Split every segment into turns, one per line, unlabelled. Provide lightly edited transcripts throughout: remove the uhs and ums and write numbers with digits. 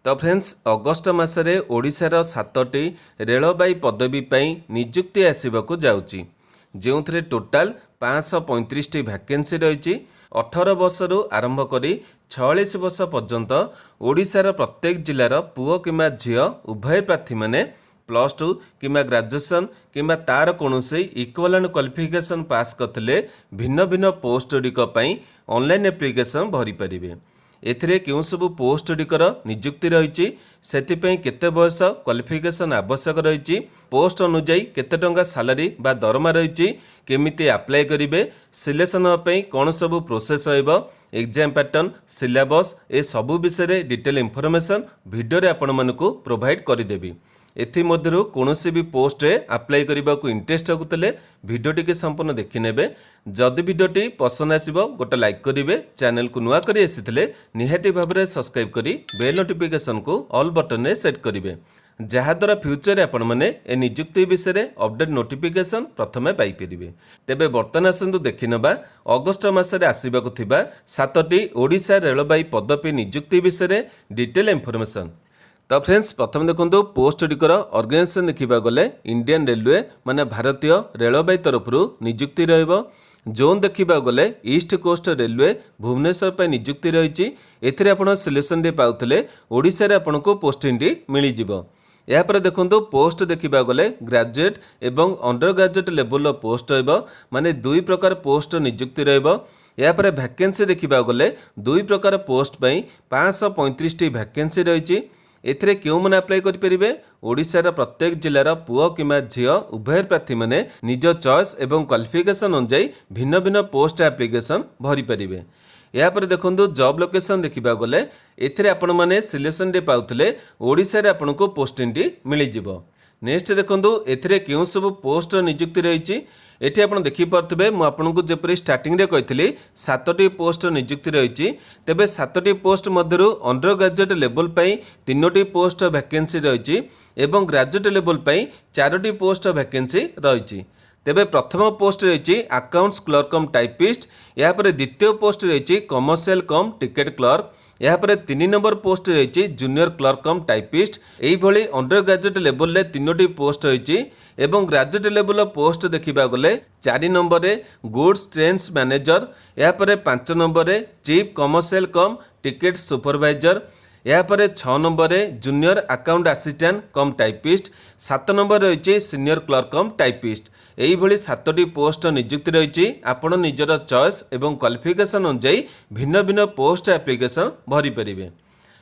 तो friends August मासरे ओडिशार 7टी रेलबाई पदवी पाई नियुक्ति आसवाक जाउची जो टोटाल 535 वैकेंसी रही 18 वर्ष आरंभ करी 46 वर्ष पर्यंत ओडिशार प्रत्येक जिलार पुओ किंवा झियो उभय प्रार्थी माने +2 किंवा ग्रेजुएशन किंवा तार कौनसी इक्विवेलेंट क्वालिफिकेशन पास करथिले भिन्न भिन्न पोस्ट गुड़िक ऑनलाइन एप्लिकेशन भरी पारिबे। एथिरे केउं सब पोस्ट गुड़िकर नियुक्ति रही केते बयस क्वालिफिकेशन आवश्यक रही पोस्ट अनुजाई केते टंका सैलरी बा दरमा रही केमिति अप्लाई करेंगे सिलेक्शन होगापी कौन सब प्रोसेस होइबो एग्जाम पैटर्न सिलेबस ए सबु विषय डिटेल इनफॉरमेशन वीडियो रे आपण मानकु प्रोवाइड करदेवी। एथिमध्यरु कोनोसी भी पोस्ट रे अप्लाई करने को इंटरेस्ट रखुते भिडियोटी के संपूर्ण देखिने। जदि भिडियोटी पसंद आसिबो गोटे लाइक करेंगे चैनल को नुआ करी आसिथिले निहाती भाबरे सब्सक्राइब करी बेल नोटिफिकेशन को ऑल बटन रे सेट करेंगे जहाद्वारा फ्यूचर रे आपण माने ए नियुक्ति विषय अपडेट नोटिफिकेशन प्रथमे पाई परिबे। तेबे वर्तमान आसंतु देखिनबा अगस्ट मासरे आसिबाकु थिबा 7टी ओडिशा रेलबाई पदवी नियुक्ति विषय डिटेल इनफॉरमेशन। तो फ्रेंड्स प्रथम देखो पोस्ट गुड़िकर ऑर्गेनाइजेशन देखा गले इंडियन रेलवे माने भारतीय रेलबाई तरफ नियुक्ति रहिबो। जोन देखा गले ईस्ट कोस्ट रेलवे भुवनेश्वर पर नियुक्ति रही एथिरे आपण सिलेक्शन डे पाउथले ओडिशा रे आपनको पोस्टिंग मिल जिवो। यापर देखो पोस्ट देखा गले ग्रेजुएट एवं अंडर ग्रेजुएट लेवल पोस्ट रहिबो माने दुई प्रकार पोस्ट नियुक्ति रहिबो। यापर वैकेंसी देखा गले दुई प्रकार पोस्ट पई 535 वैकेंसी रही एथिरे केउ माने अप्लाई करि परिबे ओडिशार प्रत्येक जिलार पुओ किंवा झियो उभय प्रार्थी माने निज चॉइस एवं क्वालिफिकेशन अनुसार भिन्न भिन्न पोस्ट एप्लिकेशन भरी परिबे। यापर देखो जॉब लोकेशन देखा गले एथिरे आपण माने सिलेक्शन डे पाउथले ओडिशा रे आपनको पोस्टिंग मिल जिवो। नेक्स्ट देखो एथिरे केउ सब पोस्ट नियुक्ति रही एठी आपण देखि पारथबे मु आपनको जेपरि स्टार्टिंग रे कहितली 7टी पोस्ट नियुक्ति रही तेबे 7टी पोस्ट मध्यरु अंडर ग्रेजुएट लेवल पई 3टी पोस्ट वैकेंसी रही एवं ग्रेजुएट लेवल पई 4टी पोस्ट वैकेंसी रही। तेबे प्रथम पोस्ट रही अकाउंट्स क्लर्क कम टाइपिस्ट यापर द्वितीय पोस्ट रही कमर्शियल कम टिकेट क्लर्क यापर 3 नंबर पोस्ट रही जूनियर क्लर्क कम टाइपिस्ट यही अंडर ग्रेजुएट लेवल रे 3टी पोस्ट रही एवं ग्रेजुएट लेवल पोस्ट देखा गले 4 नंबर रे गुड्स ट्रेन्स मैनेजर यापर 5 नंबर रे chief commercial cum ticket supervisor यापर 6 नंबर रे junior account assistant cum typist 7 number रही सीनियर क्लर्क कम टाइपिस्ट यही 7टी पोस्ट नियुक्ति रही आपण निजर चॉइस एवं क्वालिफिकेशन अनुसार भिन्न भिन्न पोस्ट एप्लिकेशन भरी परिबे।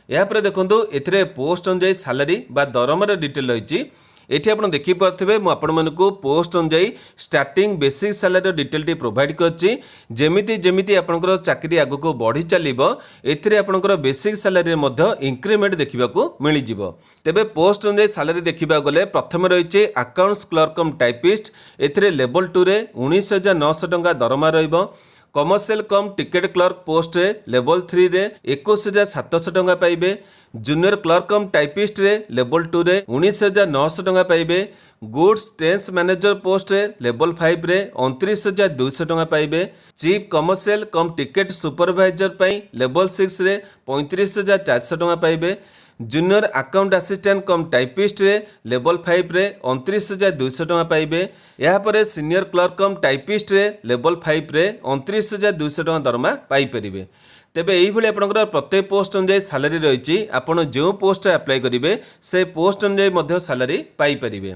यापर देखो एथिरे पोस्ट अनुसार सैलरी बा दरमार डिटेल रही एठी आपण देखि पारथिबे मु आपण मानकु पोस्ट अनुसार starting basic salary detail T provide करछि जेमिति जेमिति आपनकर चाकरी आगु को बढ़ी चलिबो एथिरे आपनकर बेसिक सैलरी मध्ये इंक्रीमेंट देखिबाकू मिलि जिवो। तेबे पोस्ट अनुसार सैलरी देखिबा गले प्रथम रहिछि अकाउंट्स क्लर्क कम टाइपिस्ट एथिरे लेवल 2 रे 19,900 टंका दरमा रहइबो। Commercial cum ticket clerk post रे लेवल 3 रे 21,700 टंका पाइबे। जूनियर क्लर्क कम टाइपिस्ट रे लेवल 2 रे 19,900 टंका पाइबे। गुड्स ट्रेन्स मैनेजर पोस्ट रे लेवल 5 रे 29,200 टंका पाइबे। Chief commercial cum ticket supervisor पई लेवल 6 रे 35,400 टंका पाइबे। Junior account assistant cum typist रे लेवल 5 रे 29,200 टंका पाइबे। यापर सीनियर क्लर्क कम टाइपिस्ट रे लेवल 5 रे 29,200 टंका दरमा पाई परिबे। तेबे यही भली आपनकर प्रत्येक पोस्ट अनुसार सैलरी रही आपण जो पोस्ट अप्लाई करेंगे से पोस्ट अनुसार सैलरी पाई परिबे।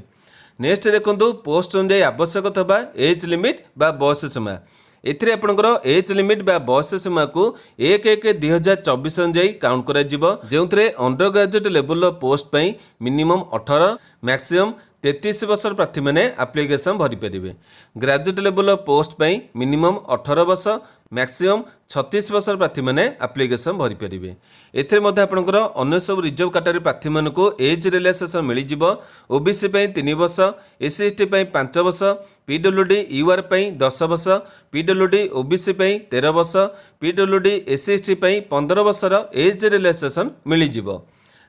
नेक्स्ट देखो पोस्ट अनुसार आवश्यक थबा एज लिमिट बा बयस सीमा एथिरे आपनकर एज लिमिट बा बयस सीमा को 1/1/2024 अनुसार काउंट करा जिवो जेउथरे अंडर ग्रेजुएट लेवल पोस्ट पई मिनिमम 18 मैक्सिमम 33 वर्ष प्रार्थी मैंने एप्लिकेशन भरी पारे। ग्रेजुएट लेवल पोस्ट पई मिनिमम 18 वर्ष मैक्सिमम 36 वर्ष प्रार्थी मैंने एप्लिकेशन भरी पारे। एथिरे मध्ये आपनकर अन्य सब रिजर्व कैटेगरी प्रार्थी मानकु एज रिलैक्सेशन मिल जिवो। ओबीसी पई 3 वर्ष, एससी एसटी पई 5 वर्ष, पीडब्ल्यूडी यूआर पई 10 वर्ष, पीडब्ल्यूडी ओबीसी पई 13 वर्ष, पीडब्ल्यूडी एससी एसटी पई 15 वर्षर एज रिलैक्सेशन मिल जिवो।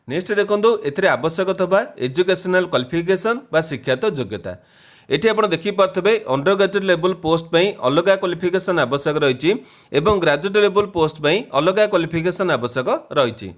नेक्स्ट देखो एथिरे आवश्यक थबा एजुकेशनल क्वालिफिकेशन बा शिक्षागत योग्यता एठी आपण देखि पारथबे अंडर ग्रेजुएट लेवल पोस्ट पई अलगा क्वालिफिकेशन आवश्यक रही एवं ग्रेजुएट लेवल पोस्ट पई अलगा क्वालिफिकेशन आवश्यक रही।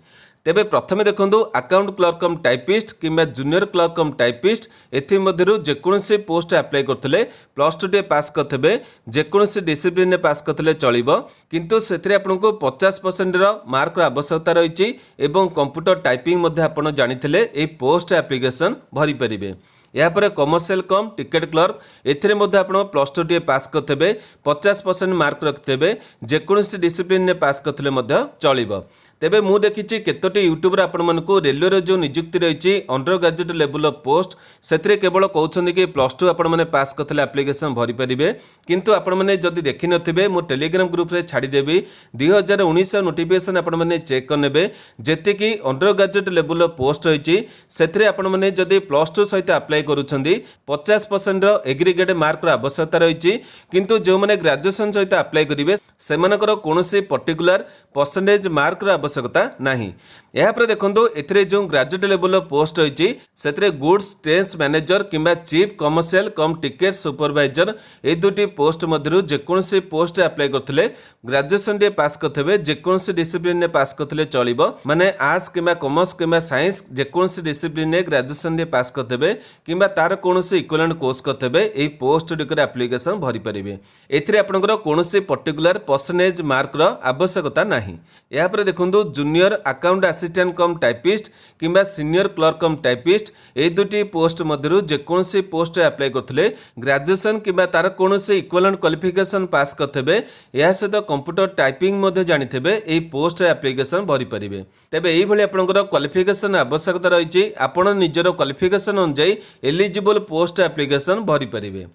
तेबे प्रथमे देखंतु अकाउंट क्लर्क कम टाइपिस्ट किंबा जूनियर क्लर्क कम टाइपिस्ट एथि मध्यरु जेकोनसी पोस्ट अप्लाई करथिले प्लस 2 टे पास करथबे जेकोनसी डिसिप्लिन ने पास करथिले चलिबो किंतु सेथरे आपनको 50% रो मार्क रो आवश्यकता रही एवं कंप्यूटर टाइपिंग मध्ये आपण जानिथिले ए पोस्ट एप्लिकेशन भरि परिबे। यापर कमर्शियल कम टिकेट क्लर्क एथिरे मध्ये आपण प्लस 2 टे पास करथबे 50% मार्क रखथबे जेकोनसी डिसिप्लिन ने पास करथिले मध्ये चलिबो। तेबे मु देखिछि केतोटी यूट्यूब रे आपण मानको रेलवे रो जो नियुक्ति रही अंडर ग्रेजुएट लेवल पोस्ट सेतरे केवल कहउछन कि प्लस 2 आपण माने पास करथले एप्लिकेशन भरि परिबे किंतु आपण माने जदि देखि नथिबे मु टेलीग्राम ग्रुप रे छाडी देबी 2019 नोटिफिकेशन आपण माने चेक करनेबे जेते कि अंडर ग्रेजुएट लेवल पोस्ट रही सेतरे आपण माने जदि प्लस 2 सहित अप्लाई करूछंदी 50% रो एग्रीगेट मार्क रो आवश्यकता रही किंतु जो माने ग्रेजुएशन सहित अप्लाई करिवे सेमानकर कोनोसी पर्टिकुलर परसेंटेज मार्क रो आवश्यकता नहीं। यहाँ पर देखो एथिरे जो ग्रेजुएट लेवल पोस्ट रही से गुड्स ट्रेन्स मैनेजर किंबा chief commercial cum ticket supervisor ए दुटी पोस्ट मध्यरु जेकोनसी पोस्ट अप्लाई करथिले ग्रेजुएशन टे पास करथबे जेकोनसी डिसिप्लिन ने पास करथिले चलिबो माने आर्ट्स किंबा कॉमर्स किंबा साइंस जेकोनसी डिसिप्लिन ने ग्रेजुएशन टे पास करथबे किंबा तार कोनोसी इक्विवेलेंट कोर्स करथबे ए पोस्ट टिकर एप्लिकेशन भरि परिबे। एथिरे आपनकर कोनोसी पर्टिकुलर परसेंटेज मार्क रो आवश्यकता नहीं। यहाँ पर देखो junior account assistant cum typist किंबा सीनियर क्लर्क कम टाइपिस्ट ए दुटी पोस्ट मध्यरु जेकोनसी पोस्ट अप्लाई करथिले ग्रेजुएशन किंबा तार कोनोसी इक्विवेलेंट क्वालिफिकेशन पास करथबे या सहित कंप्यूटर टाइपिंग मध्ये जानिथबे ए पोस्ट एप्लिकेशन भरि परिबे। तेबे एई भली आपनकर क्वालिफिकेशन आवश्यकता रही आपण निजर क्वालिफिकेशन अनुसार एलिजिबल पोस्ट एप्लिकेशन भरि परिबे।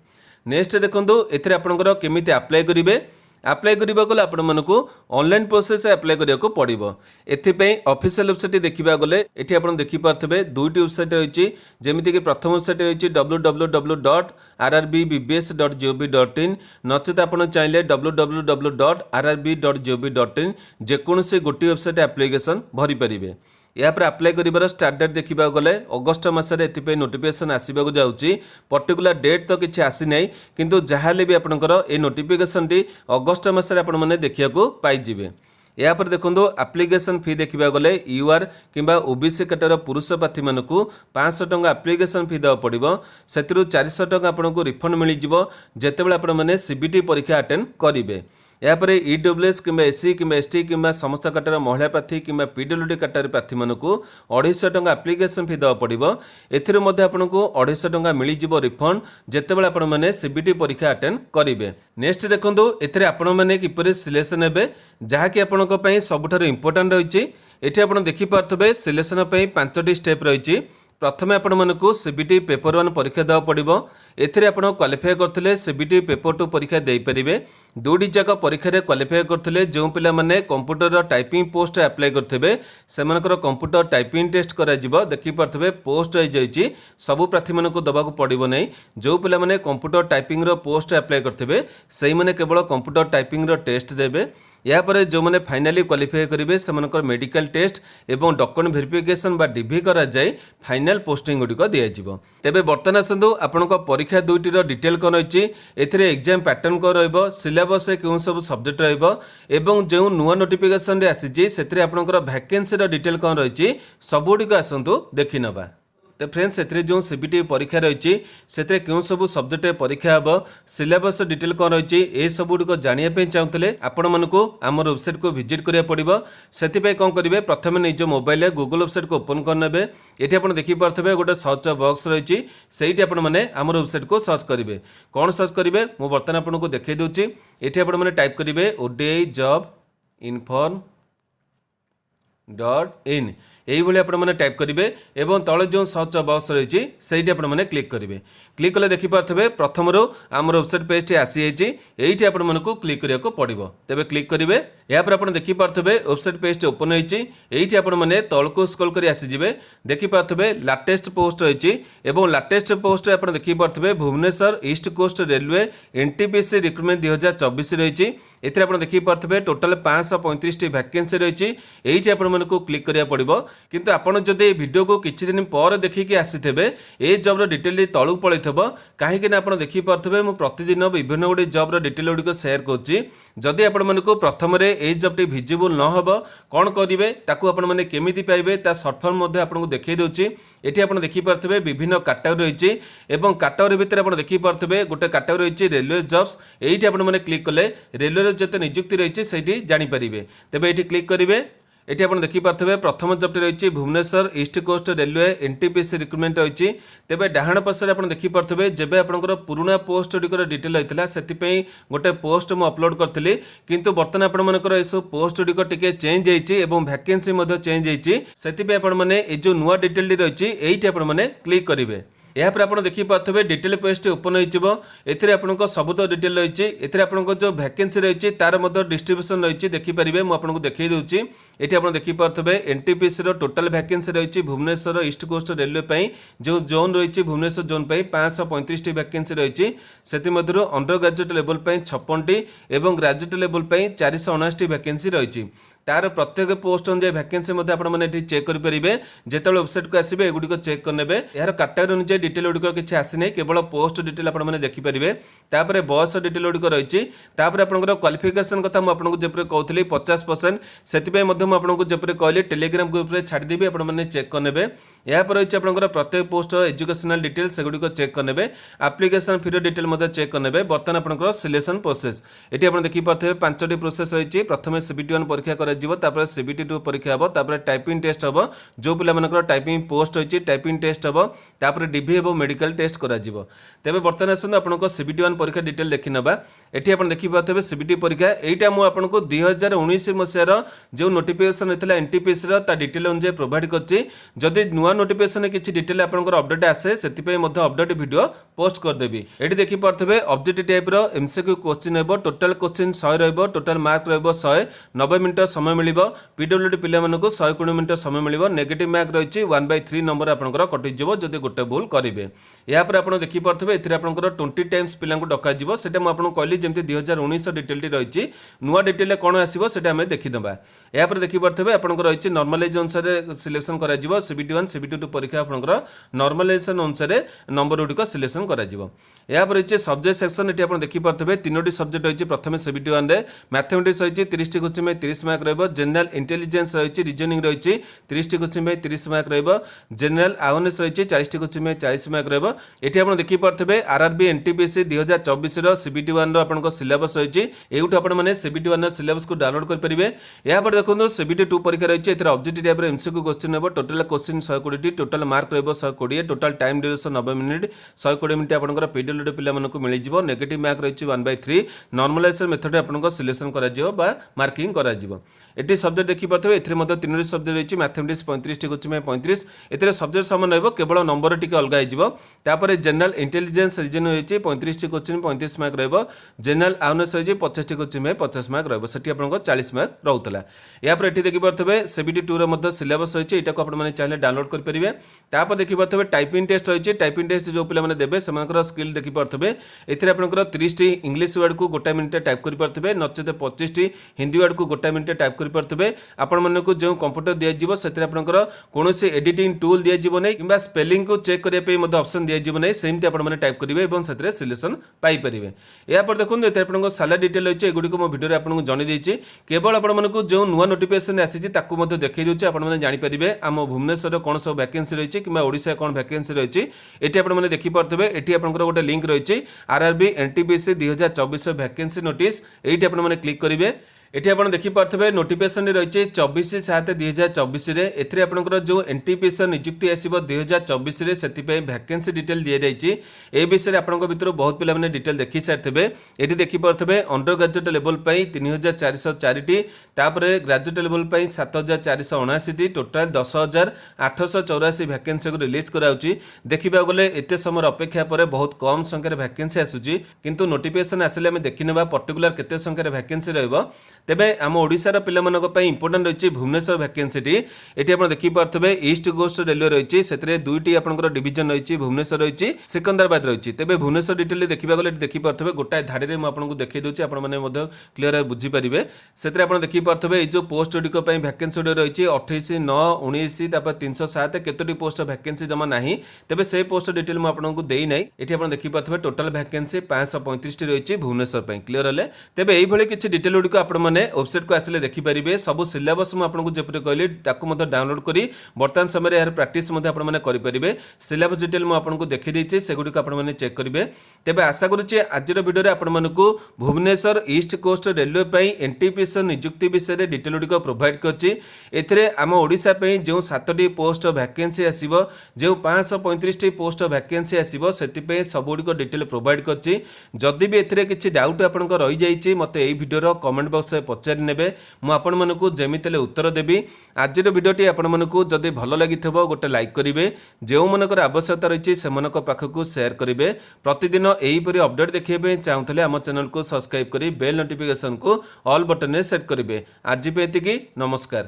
नेक्स्ट देखंतु एथिरे आपनकर केमिति अप्लाई करिवे अप्लाई करने को आपण मानक ऑनलाइन प्रोसेस अप्लाई करने को पड़ो। एथिपाई ऑफिशियल वेबसाइट देखा गले ये आप देखिपे दुईटी वेबसाइट रही जमीक प्रथम वेबसाइट रही www.rrbbs.gov.in नचेत आप चाहिए www.rrb.gov.in जेकोसी गोटे वेबसाइट एप्लिकेशन भरी पारे। या पर अप्लाई करिवार स्टार्ट डेट देखा गले अगस्ट मसरे एथिपाई नोटिफिकेशन आसवाक जाऊँगी पर्टिकुलर डेट तो किसी आसी ना किंतु जहाँ भी आपंकर ये नोटिफिकेशन टी अगस्ट मसरे आपण मैंने देखा पाइबे। या पर देखो एप्लिकेशन फी देखा गले यूआर किंबा ओबीसी कैटेगरी पुरुष प्रार्थी मानक 500 टंका एप्लिकेशन फी देवा पड़ो से 400 टंका आपको रिफंड मिल जाए जितेबाला आपण मैंने सीबीटी परीक्षा अटेंड करेंगे। यापर ईडब्ल्यूएस किंबा एससी किंबा एसटी किंबा समस्त कैटेगरी महिला प्रार्थी किंबा पीडब्ल्यूडी कैटेगरी प्रार्थी मानक 250 टंका एप्लिकेशन फी देवा पड़ो एथिरे मध्ये आपको 250 टंका मिल जाए रिफंड जितेबाला आपण मैंने सीबीटी परीक्षा अटेंड करेंगे। नेक्स्ट देखो एथिरे आपण मैंने किपरि सिलेक्शन हेबे जहाँकि आपणक पई सबुठारु इंपोर्टेंट रही एठी आपण देखि पारथबे सिलेक्शन पई 5टी स्टेप रही। प्रथमे आपण मानकु सीबीटी पेपर 1 परीक्षा देवा पड़ो एथिरे आपण क्वालिफाई करथिले सीबीटी पेपर 2 परीक्षा देई परिबे। दुईटी जाक परीक्षा रे क्वालिफाई करथिले जो पिला माने कंप्यूटर टाइपिंग पोस्ट अप्लाई करथिबे सेमानकर कंप्यूटर टाइपिंग टेस्ट करा जिवो देखि पारथबे पोस्ट आइ जाइछि सब प्रार्थी मानकु दबाकु पड़िबो नै। जो पिला माने कंप्यूटर टाइपिंग रो पोस्ट अप्लाई करथिबे सेहि माने केवल कंप्यूटर टाइपिंग रो टेस्ट देबे। या पर जो मैंने फाइनाली क्वालिफाई करेंगे से मेडिकल टेस्ट एवं डॉक्यूमेंट वेरिफिकेशन बा डीवी करा जाए फाइनल पोस्टिंग गुड़िक दिज्व। तेबे बर्तमान आसतु आपण परीक्षा दुईटी डिटेल कौन रही एथिरे एग्जाम पैटर्न कौन रहिबो सिलेबस क्यों सब सब्जेक्ट रहिबो एवं जो नुआ नोटिफिकेशन आसी से आपंकर वैकेंसी डिटेल कौन रही सबुड़िक आसतु देखि नबा। तो फ्रेंड्स से जो सीबीटी परीक्षा रही से क्यों सब सब्जेक्ट परीक्षा हम सिलेबस डिटेल कौन रही ये सबुड़ जानापी चाहूँगे आपण मानक आम वेबसाइट को विजिट करा पड़ो से कौन करेंगे प्रथम निज मोबाइल गूगल वेबसाइट को ओपन करने ये आप देखिपे गोटे सर्च बॉक्स रही से मैंने आम वेबसाइट को सर्च करेंगे कौन सर्च करेंगे मुझे बर्तमान आपको देखा दूसरी ये आपने टाइप करेंगे ODIJobinform.in यही आपने टाइप करेंगे एवं तले जो सर्च बॉक्स रही से आपने क्लिक करेंगे। क्लिक कले देखिपे प्रथम आम वेबसाइट पेज टी आसी ये आपको क्लिक करने को पड़ो तेज क्लिक करेंगे। यहाँ पर आप देखिपे वेबसाइट पेज टी ओपन होती आपने तौक स्क्रॉल कर आसीजे देखिपे लाटेस्ट पोस्ट रही लाटेस्ट पोस्ट आप देखिपे Bhubaneswar east coast railway NTPC recruitment 2024 रही आप देखिपे टोटाल 535 वैकेंसी रही आपको क्लिक करा पड़ो किंतु आपण जदि ए वीडियो को किछि दिन पर देखिकी आसीथिबे ए जॉब रो डिटेल तळु पळैथबो काहे कि ना आपण देखि पारथबे मु प्रतिदिन विभिन्न गुडी जॉब रो डिटेल गुडी को शेयर करछि। जदि आपण मानको प्रथम रे ए जॉब टी विजिबल न हबो कोन करिवे ताकू आपण माने केमिति पाइबे ता शॉर्ट फॉर्म मध्ये आपनको देखै दोछि। एठी आपण देखि पारथबे विभिन्न कैटेगरी रहिछि एवं कैटेगरी भितर आपण देखि पारथबे गोटे कैटेगरी रहिछि रेलवे जॉब्स। एठी आपण माने क्लिक कले रेलवे रो जते नियुक्ति रहिछि सेठी जानि परिबे। तबे एठी क्लिक करिवे। एठी आपण देखि पारथबे प्रथम जॉब टी रहिछि Bhubaneswar east coast railway NTPC recruitment रहिछि। तबे डाहाण पार्श्व आपण देखि पारथबे जेबे आपनकर पुराना पोस्ट टिकर डिटेल आइतला सेति पई गोटे पोस्ट मु अपलोड करथिली किंतु वर्तमान आपण मानकर एसो पोस्ट टिकर टिके चेंज हेछि एवं वैकेंसी मध्ये चेंज हेछि। सेति पई आपण माने ए जो नुवा डिटेल रहिछि एठी आपण माने क्लिक करिवे। यहाँ पर आप देखि पारथबे डिटेल पेज ओपन होइछिबो। एथिरे आपनको सबुत डिटेल रहिछि। एथिरे आपनको जो वैकेंसी रहिछि तार मध्ये डिस्ट्रीब्यूशन रहिछि देखि परिबे। मु आपनको देखै दोछि। एठी आपण देखि पारथबे एनटीपीसी रो टोटल वैकेंसी रहिछि भुवनेश्वर ईस्ट कोस्ट रेलवे पई जो जोन रहिछि भुवनेश्वर जोन पई 535 टी वैकेंसी रहिछि। सेति मध्यरु अंडर ग्रेजुएट लेवल पई 56 टी एवं ग्रेजुएट लेवल पई 479 टी वैकेंसी रहिछि। तार प्रत्येक पोस्ट अनुसार वैकेंसी मध्ये आपण माने एठी चेक करि परिबे। जेतेबेले वेबसाइट को आसीबे एगुडी को चेक करनेबे। यार कैटेगरी अनुसार डिटेल उडी को किछि आसी नै केवल पोस्ट डिटेल आपण माने देखि परिबे। तापरे बॉस डिटेल उडी को रहिछि। तापरे आपनकर क्वालिफिकेशन कथा मु आपनको जेपरे कहउथली 50% सेति पय मध्ये मु आपनको जेपरे कहली टेलीग्राम ग्रुप रे छाडी देबी आपण माने चेक करनेबे। या पर रहिछि आपनकर प्रत्येक पोस्ट एजुकेशनल डिटेल सेगुडी को चेक करनेबे। एप्लीकेशन फी डिटेल मध्ये चेक करनेबे। वर्तमान आपनकर सिलेक्शन प्रोसेस एठी आपण देखि पारथबे 5टी प्रोसेस रहिछि। प्रथमे सीबीटी 1 परीक्षा करा जिवो तापर सीबीटी 2 परीक्षा हबो तापर टाइपिंग टेस्ट हबो जो पिला मानकर टाइपिंग पोस्ट होइछि टाइपिंग टेस्ट हबो तापर डीवी एवं मेडिकल टेस्ट करा जिवो। तबे वर्तमान आसन आपनको सीबीटी 1 परीक्षा डिटेल देखि नबा। एठी आपण देखि पाथबे सीबीटी परीक्षा एटा मु आपनको 2019 मसियार जो नोटिफिकेशन हेतला एनटीपीसी रो ता डिटेल अनुसार प्रोवाइड करछि। जदि नुवा नोटिफिकेशन किछि डिटेल आपनकर अपडेट आसे सेति पय मध्ये अपडेट वीडियो पोस्ट कर देबी। एठी देखि पाथबे ऑब्जेक्टिव टाइप रो एमसीक्यू क्वेश्चन हेबो। टोटल क्वेश्चन 100 रहबो। टोटल मार्क रहबो 100 90 मिनिट समय मिलिबो। पीडब्ल्यूडी पिला मानको 120 मिनिट समय मिलिबो। नेगेटिव मार्क रहिछि 1/3 नंबर आपनकर कटि जिवो जदि गोटे भूल करिवे। या पर आपण देखि पारथबे एथिरे आपनकर 20 टाइम्स पिलांको डका जिवो। सेटा मु आपन कहली जेमति 2019 डिटेल टी रहिछि। नुवा डिटेल कोन आसीबो सेटा हमें देखि दबा। या पर देखि पारथबे आपनकर रहिछि नॉर्मलाइज अनुसार सिलेक्शन करा जिवो। सीबीटी 1 सीबीटी 2 परीक्षा आपनकर नॉर्मलाइजेशन अनुसार नंबर उडी को सिलेक्शन करा जिवो। या पर रहिछि सब्जेक्ट सेक्शन एठी आपण देखि पारथबे तीनोटी सब्जेक्ट रहिछि। प्रथमे सीबीटी 1 रे मैथमेटिक्स रहिछि 30 टी क्वेश्चन में 30 मार्क रहबो। जनरल इंटेलिजेंस रहिछि रीजनिंग रहिछि 30 टी क्वेश्चन में 30 मार्क रहबो। जनरल अवेयरनेस रहिछि 40 टी क्वेश्चन में 40 मार्क रहबो। एठी आपण देखि पारथबे आरआरबी एनटीपीसी 2024 रो सीबीटी 1 रो आपनको सिलेबस रहिछि। एउठ आपण माने सीबीटी 1 रो सिलेबस को डाउनलोड कर परिबे। या पर देखोनो सीबीटी 2 परीक्षा रहिछि। एथरा ऑब्जेक्टिव टाइप रो एमसीक्यू क्वेश्चन हेबो। Total question 120 T total mark रहबो 120। Total time duration 90 minute 120 minute आपनकर पीडब्ल्यूडी पिला मानको मिलि जिवो। नेगेटिव मार्क रहिछि 1/3। नॉर्मलाइजेशन मेथड आपनको सिलेक्शन करा जिवो बा मार्किंग करा जिवो। एटी सब्जेक्ट देखि पारथबे एथिरे मध्ये तीनोटी सब्जेक्ट रहिछि। मैथमेटिक्स 35 टी क्वेश्चन में 35। एथिरे सब्जेक्ट समान रहबो केवल नंबर टिके अलगा हि जिवो। तापर जनरल इंटेलिजेंस रीजनिंग रहिछि 35 टी क्वेश्चन 35 मार्क रहबो। जनरल अवेयरनेस रहिछि 50 टी क्वेश्चन में 50 मार्क रहबो। सेठी आपनको 40 मार्क रहउतला। या पर एठी देखि पारथबे सीबीटी 2 रो मध्ये सिलेबस रहिछि। एटा को आपण माने चाहे डाउनलोड कर परिबे। तापर देखि पारथबे टाइपिंग टेस्ट रहिछि। टाइपिंग टेस्ट जो पिला माने देबे समानकर स्किल देखि पारथबे। एथिरे आपनकर 30 टी इंग्लिश वर्ड को गोटा मिनिट टाइप करि पारथबे। नचेते 25 टी हिंदी वर्ड को गोटा मिनिट टाइप करि पारथबे। आपण माने को जो कंप्यूटर दिया जिवो सेथिरे आपनकर कोनोसी एडिटिंग टूल दिया जिवो नै किबा स्पेलिंग को चेक करिया पे मध्ये ऑप्शन दिया जिवो नै। सेमति आपण माने टाइप करिवे एवं सेथिरे सिलेक्शन पाई परिवे। या पर देखुन एते आपनकर सैलरी डिटेल होइछ। एगुडी को मो वीडियो रे आपनको जणी देछि। केवल आपण माने को जो नुवा नोटिफिकेशन आसी छि ताकू मध्ये देखै दोछि। आपण माने जानि परिवे आम भुवनेश्वर कोन सब वैकेंसी रहिछ किबा ओडिसा कोन वैकेंसी रहिछ। एटी आपण माने देखि पारथबे। एटी आपनकर गोटे लिंक रहिछ आरआरबी एनटीपीसी 2024 वैकेंसी नोटिस। एटी आपण माने क्लिक करिवे। एठी आपण देखि पारथबे नोटिफिकेशन रहिछि 24/7/2024 रे। एथिरे आपनकर जो एनटीपीसी नियुक्ति आसीबो 2024 रे सेति पे वैकेंसी डिटेल दिया जाइछि। ए विषय रे आपनकर भितर बहुत पिला माने डिटेल देखि सारथबे। एठी देखि पारथबे अंडर ग्रेजुएट लेवल पई 3404 टी तापरे ग्रेजुएट लेवल पई 7479 टी टोटल 10884 वैकेंसी को रिलीज कराउछि। देखिबा गले एते समय अपेक्षा परे बहुत कम संख्या रे वैकेंसी आसुछि किंतु नोटिफिकेशन आसिले हम देखिनबा पर्टिकुलर केते संख्या रे वैकेंसी रहबो। तेबे आम ओडिशार पिलामानक पई इंपोर्टेंट रही भुवनेश्वर वैकेंसीटी एटी आप देखिपे ईस्ट कोस्ट रेलवे रही से दुईटी आपंकर डिविजन रही भुवनेश्वर रही सिकंदराबाद रही तेज भुवनेश्वर डिटेल देखा गले देखिपे गोटाए धाड़ी में आपको देखी दूसरी आपने क्लीयर बुझीपारे से देखिपे जो पोस्ट गुड़िक वैकेंसी रही 28/9/19 307 केतोटी पोस्ट वैकेंसी जमा ना तेज से पोस्ट डिटेल मुझे देना ये आप देखिपे टोटाल वैकेंसी 535 रही भुवनेश्वर क्लीयर है तेज यही किसी डिटेल गुड़िक आपने वेबसाइट को आसिले देखिपारे सब सिलेबस मुझे जपरी कहली डाउनलोड कर बर्तमान समय यार प्राक्टिस करेंगे सिलेबस डिटेल मुझे देखी से गुड़िक आपने चेक करेंगे तेज आशा करुच्चे आज भिडियो आपको Bhubaneswar east coast railway NTPC नियुक्ति विषय में डिटेल गुड़िक प्रोवाइड कर आम ओडिशा जो 7टी पोस्ट वैकेंसी आसो जो 535 पोस्ट वैकेंसी आसो से सबुड़ डिटेल प्रोवाइड करदी भी एथिरे किसी डाउट आप रही जाइए मत यही भिडियो कमेंट बॉक्स में पचारि ने मुझे जमीते उत्तर देवी आज भिडियोटी आपको जदि भल लगी गोटे लाइक करेंगे जो मनकर आवश्यकता रही से पाखक सेयार करेंगे प्रतिदिन यहीपरि अपडेट देखिए चाहूले आम चैनल को सब्सक्राइब कर बेल नोटिफिकेशन को ऑल बटन में सेट करेंगे आज पे एतिकी नमस्कार।